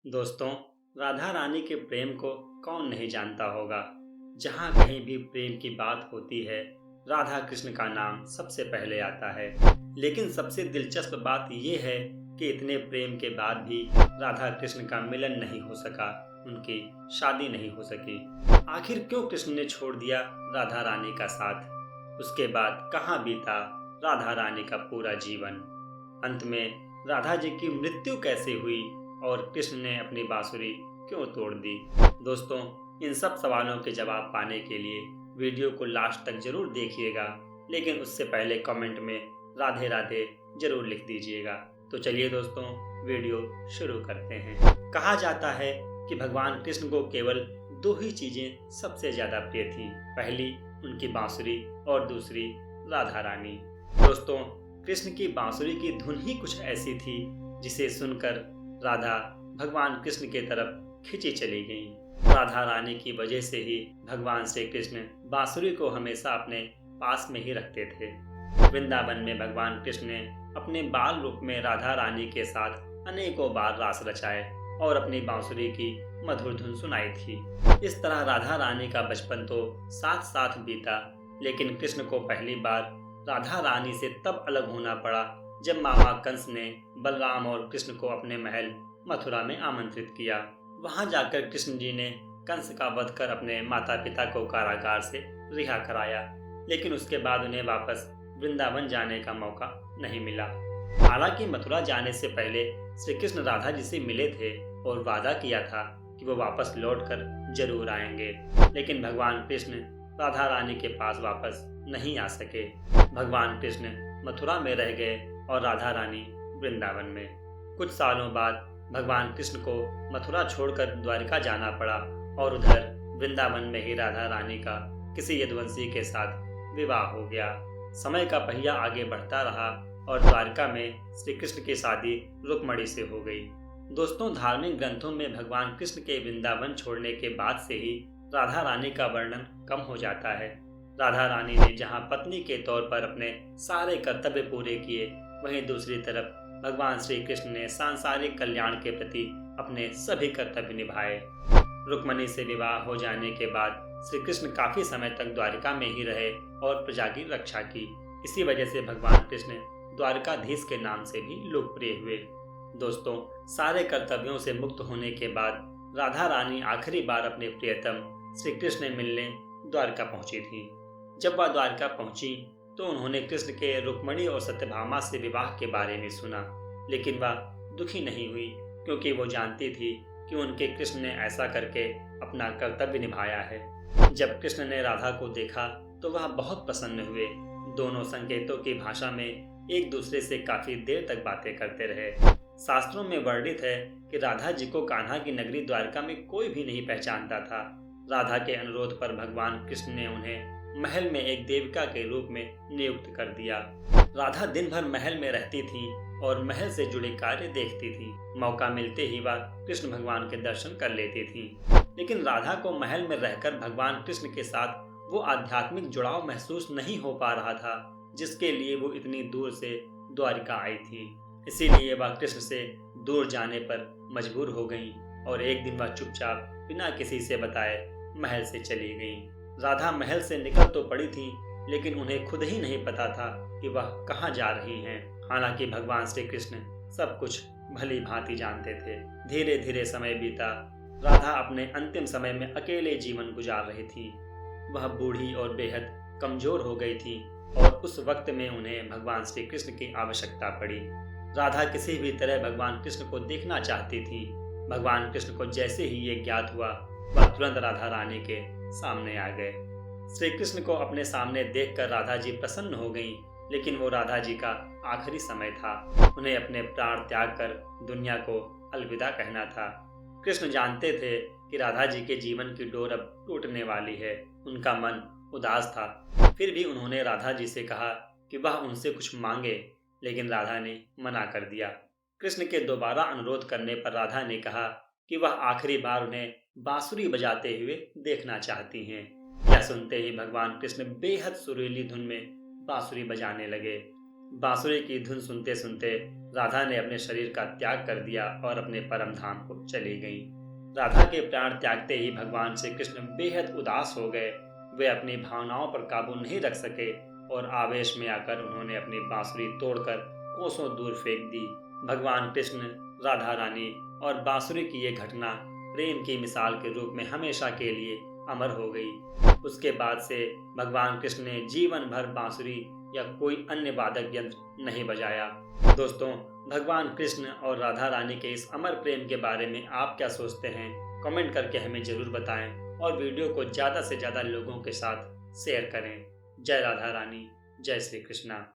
दोस्तों, राधा रानी के प्रेम को कौन नहीं जानता होगा। जहाँ कहीं भी प्रेम की बात होती है, राधा कृष्ण का नाम सबसे पहले आता है। लेकिन सबसे दिलचस्प बात यह है कि इतने प्रेम के बाद भी राधा कृष्ण का मिलन नहीं हो सका, उनकी शादी नहीं हो सकी। आखिर क्यों कृष्ण ने छोड़ दिया राधा रानी का साथ? उसके बाद कहाँ बीता राधा रानी का पूरा जीवन? अंत में राधा जी की मृत्यु कैसे हुई और कृष्ण ने अपनी बांसुरी क्यों तोड़ दी? दोस्तों, इन सब सवालों के जवाब पाने के लिए वीडियो को लास्ट तक जरूर देखिएगा, लेकिन उससे पहले कमेंट में राधे राधे जरूर लिख दीजिएगा। तो चलिए दोस्तों, वीडियो शुरू करते हैं। कहा जाता है कि भगवान कृष्ण को केवल दो ही चीजें सबसे ज्यादा प्रिय थीं। पहली उनकी बांसुरी और दूसरी राधा रानी। दोस्तों, कृष्ण की बांसुरी की धुन ही कुछ ऐसी थी जिसे सुनकर राधा भगवान कृष्ण के तरफ खिंची चली गईं। राधा रानी की वजह से ही भगवान श्री कृष्ण बांसुरी को हमेशा अपने पास में ही रखते थे। वृंदावन में भगवान कृष्ण ने अपने बाल रूप में राधा रानी के साथ अनेकों बार रास रचाए और अपनी बांसुरी की मधुर धुन सुनाई थी। इस तरह राधा रानी का बचपन तो साथ साथ बीता, लेकिन कृष्ण को पहली बार राधा रानी से तब अलग होना पड़ा जब मामा कंस ने बलराम और कृष्ण को अपने महल मथुरा में आमंत्रित किया। वहां जाकर कृष्ण जी ने कंस का वध कर अपने माता पिता को कारागार से रिहा कराया, लेकिन उसके बाद उन्हें वापस वृंदावन जाने का मौका नहीं मिला। हालांकि मथुरा जाने से पहले श्री कृष्ण राधा जी से मिले थे और वादा किया था कि वो वापस लौटकर जरूर आएंगे, लेकिन भगवान कृष्ण राधा रानी के पास वापस नहीं आ सके। भगवान कृष्ण मथुरा में रह गए और राधा रानी वृंदावन में। कुछ सालों बाद भगवान कृष्ण को मथुरा छोड़कर द्वारिका जाना पड़ा और उधर वृंदावन में ही राधा रानी का किसी यदुवंशी के साथ विवाह हो गया। समय का पहिया आगे बढ़ता रहा और द्वारिका में श्री कृष्ण की शादी रुक्मणी से हो गई। दोस्तों, धार्मिक ग्रंथों में भगवान कृष्ण के वृंदावन छोड़ने के बाद से ही राधा रानी का वर्णन कम हो जाता है। राधा रानी ने जहाँ पत्नी के तौर पर अपने सारे कर्तव्य पूरे किए, वहीं दूसरी तरफ भगवान श्री कृष्ण ने सांसारिक कल्याण के प्रति अपने सभी कर्तव्य निभाए। रुक्मणी से विवाह हो जाने के बाद श्री कृष्ण काफी समय तक द्वारिका में ही रहे और प्रजा की रक्षा की। इसी वजह से भगवान कृष्ण द्वारकाधीश के नाम से भी लोकप्रिय हुए। दोस्तों, सारे कर्तव्यों से मुक्त होने के बाद राधा रानी आखिरी बार अपने प्रियतम श्री कृष्ण से मिलने द्वारका पहुंची थी। जब वह द्वारका पहुंची तो उन्होंने कृष्ण के रुक्मणी और सत्यभामा से विवाह के बारे में सुना, लेकिन वह दुखी नहीं हुई, क्योंकि वो जानती थी कि उनके कृष्ण ने ऐसा करके अपना कर्तव्य निभाया है। जब कृष्ण ने राधा को देखा तो वह बहुत प्रसन्न हुए। दोनों संकेतों की भाषा में एक दूसरे से काफी देर तक बातें करते रहे। शास्त्रों में वर्णित है कि राधा जी को कान्हा की नगरी द्वारका में कोई भी नहीं पहचानता था। राधा के अनुरोध पर भगवान कृष्ण ने उन्हें महल में एक देविका के रूप में नियुक्त कर दिया। राधा दिन भर महल में रहती थी और महल से जुड़े कार्य देखती थी। मौका मिलते ही वह कृष्ण भगवान के दर्शन कर लेती थी। लेकिन राधा को महल में रहकर भगवान कृष्ण के साथ वो आध्यात्मिक जुड़ाव महसूस नहीं हो पा रहा था, जिसके लिए वो इतनी दूर से द्वारिका आई थी। इसीलिए वह कृष्ण से दूर जाने पर मजबूर हो गई और एक दिन वह चुपचाप बिना किसी से बताए महल से चली गई। राधा महल से निकल तो पड़ी थी, लेकिन उन्हें खुद ही नहीं पता था कि वह कहाँ जा रही हैं। हालांकि भगवान श्री कृष्ण सब कुछ भली भांति जानते थे। धीरे धीरे समय बीता। राधा अपने अंतिम समय में अकेले जीवन गुजार रही थी। वह बूढ़ी और बेहद कमजोर हो गई थी और उस वक्त में उन्हें भगवान श्री कृष्ण की आवश्यकता पड़ी। राधा किसी भी तरह भगवान कृष्ण को देखना चाहती थी। भगवान कृष्ण को जैसे ही ये ज्ञात हुआ, वह तुरंत राधा रानी के सामने आ गए। श्री कृष्ण को अपने सामने देखकर राधा जी प्रसन्न हो गईं, लेकिन वो राधा जी का आखिरी समय था। उन्हें अपने प्राण त्याग कर दुनिया को अलविदा कहना था। कृष्ण जानते थे कि राधा जी के जीवन की डोर अब टूटने वाली है। उनका मन उदास था, फिर भी उन्होंने राधा जी से कहा कि वह उनसे कुछ मांगे, लेकिन राधा ने मना कर दिया। कृष्ण के दोबारा अनुरोध करने पर राधा ने कहा कि वह आखिरी बार उन्हें बांसुरी बजाते हुए देखना चाहती हैं। यह सुनते ही भगवान कृष्ण बेहद सुरीली धुन में बांसुरी बजाने लगे। बांसुरी की धुन सुनते सुनते राधा ने अपने शरीर का त्याग कर दिया और अपने परम धाम को चली गई। राधा के प्राण त्यागते ही भगवान श्री कृष्ण बेहद उदास हो गए। वे अपनी भावनाओं पर काबू नहीं रख सके और आवेश में आकर उन्होंने अपनी बांसुरी तोड़कर कोसों दूर फेंक दी। भगवान कृष्ण, राधा रानी और बांसुरी की ये घटना प्रेम की मिसाल के रूप में हमेशा के लिए अमर हो गई। उसके बाद से भगवान कृष्ण ने जीवन भर बांसुरी या कोई अन्य वादक यंत्र नहीं बजाया। दोस्तों, भगवान कृष्ण और राधा रानी के इस अमर प्रेम के बारे में आप क्या सोचते हैं? कमेंट करके हमें जरूर बताएं और वीडियो को ज़्यादा से ज़्यादा लोगों के साथ शेयर करें। जय राधा रानी, जय श्री कृष्णा।